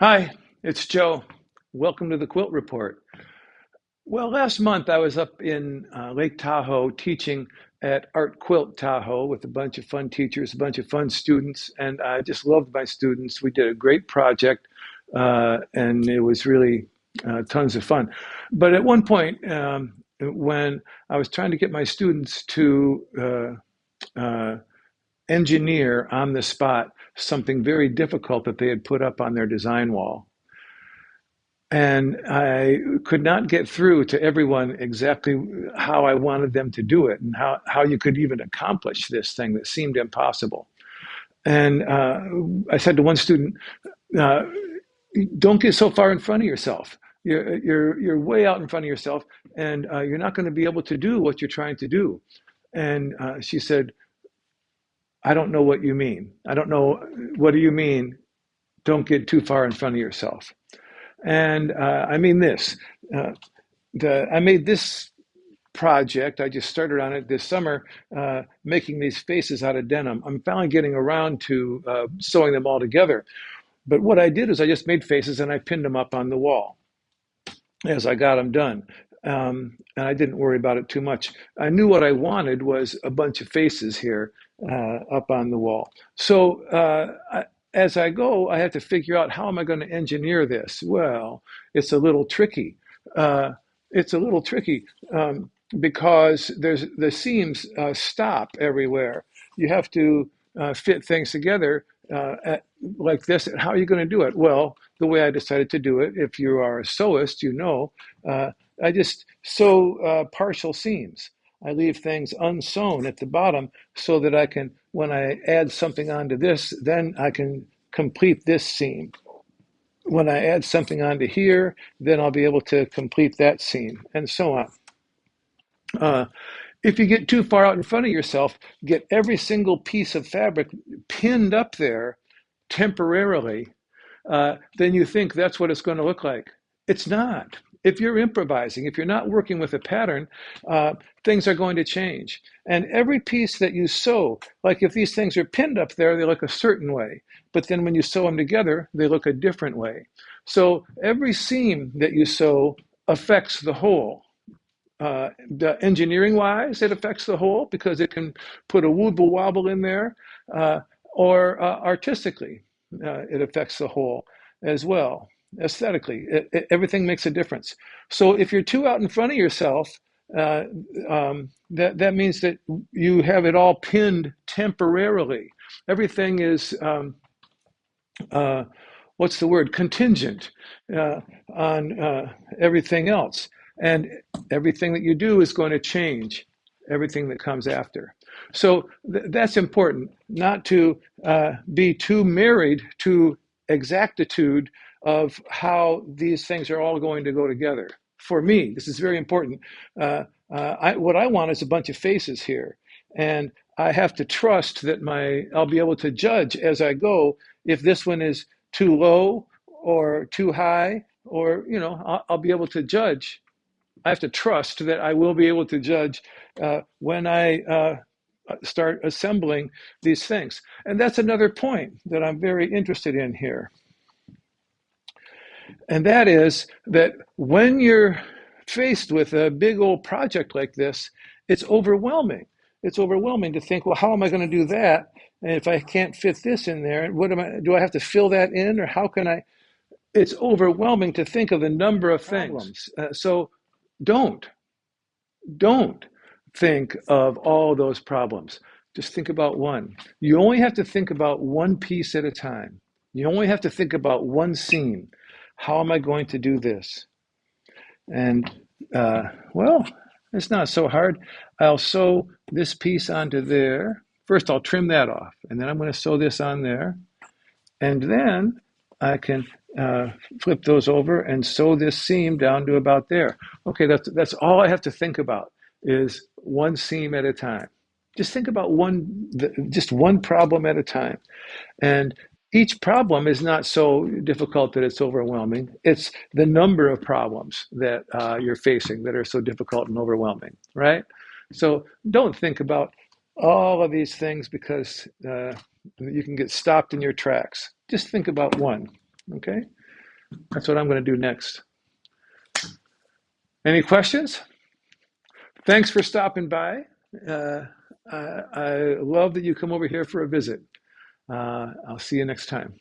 Hi, it's Joe. Welcome to the Quilt Report. Well, last month I was up in Lake Tahoe teaching at Art Quilt Tahoe with a bunch of fun teachers, a bunch of fun students, and I just loved my students. We did a great project, and it was really tons of fun. But at one point, when I was trying to get my students to engineer on the spot something very difficult that they had put up on their design wall, and I could not get through to everyone exactly how I wanted them to do it and how you could even accomplish this thing that seemed impossible. And I said to one student, uh, don't get so far in front of yourself. You're way out in front of yourself, and you're not going to be able to do what you're trying to do. And she said, I don't know what you mean. I don't know. What do you mean? Don't get too far in front of yourself. And I mean this. Uh, I made this project. I just started on it this summer, making these faces out of denim. I'm finally getting around to sewing them all together. But what I did is I just made faces and I pinned them up on the wall as I got them done. And I didn't worry about it too much. I knew what I wanted was a bunch of faces here up on the wall. So as I go, I have to figure out how am I going to engineer this? Well, it's a little tricky. Uh, it's a little tricky because the seams stop everywhere. You have to fit things together like this. How are you going to do it? Well, the way I decided to do it, if you are a sewist, you know, uh, I just sew partial seams. I leave things unsewn at the bottom so that I can, when I add something onto this, then I can complete this seam. When I add something onto here, then I'll be able to complete that seam, and so on. Uh, if you get too far out in front of yourself, get every single piece of fabric pinned up there temporarily, then you think that's what it's going to look like. It's not. If you're improvising, if you're not working with a pattern, things are going to change. And every piece that you sew, like if these things are pinned up there, they look a certain way. But then when you sew them together, they look a different way. So every seam that you sew affects the whole. The engineering wise, it affects the whole because it can put a wobble wobble in there, or artistically, it affects the whole as well. Aesthetically, everything makes a difference. So if you're too out in front of yourself, uh, that means that you have it all pinned temporarily. Everything is uh, what's the word, contingent on everything else. And everything that you do is going to change everything that comes after. So that's important, not to be too married to exactitude of how these things are all going to go together. For me, this is very important. What I want is a bunch of faces here. And I have to trust that I'll be able to judge as I go if this one is too low or too high, or I'll be able to judge. I have to trust that I will be able to judge when I start assembling these things. And that's another point that I'm very interested in here. And that is that when you're faced with a big old project like this, it's overwhelming. It's overwhelming to think, well, how am I going to do that? And if I can't fit this in there, do I have to fill that in, or how can I? It's overwhelming to think of the number of things. So don't don't think of all those problems. Just think about one. You only have to think about one piece at a time. You only have to think about one scene. How am I going to do this? And well, it's not so hard. I'll sew this piece onto there. First, I'll trim that off, and then I'm going to sew this on there. And then I can flip those over and sew this seam down to about there. Okay, that's all I have to think about is one seam at a time. Just think about just one problem at a time. And each problem is not so difficult that it's overwhelming. It's the number of problems that you're facing that are so difficult and overwhelming, right? So don't think about all of these things because you can get stopped in your tracks. Just think about one, okay? That's what I'm going to do next. Any questions? Thanks for stopping by. Uh, I love that you come over here for a visit. I'll see you next time.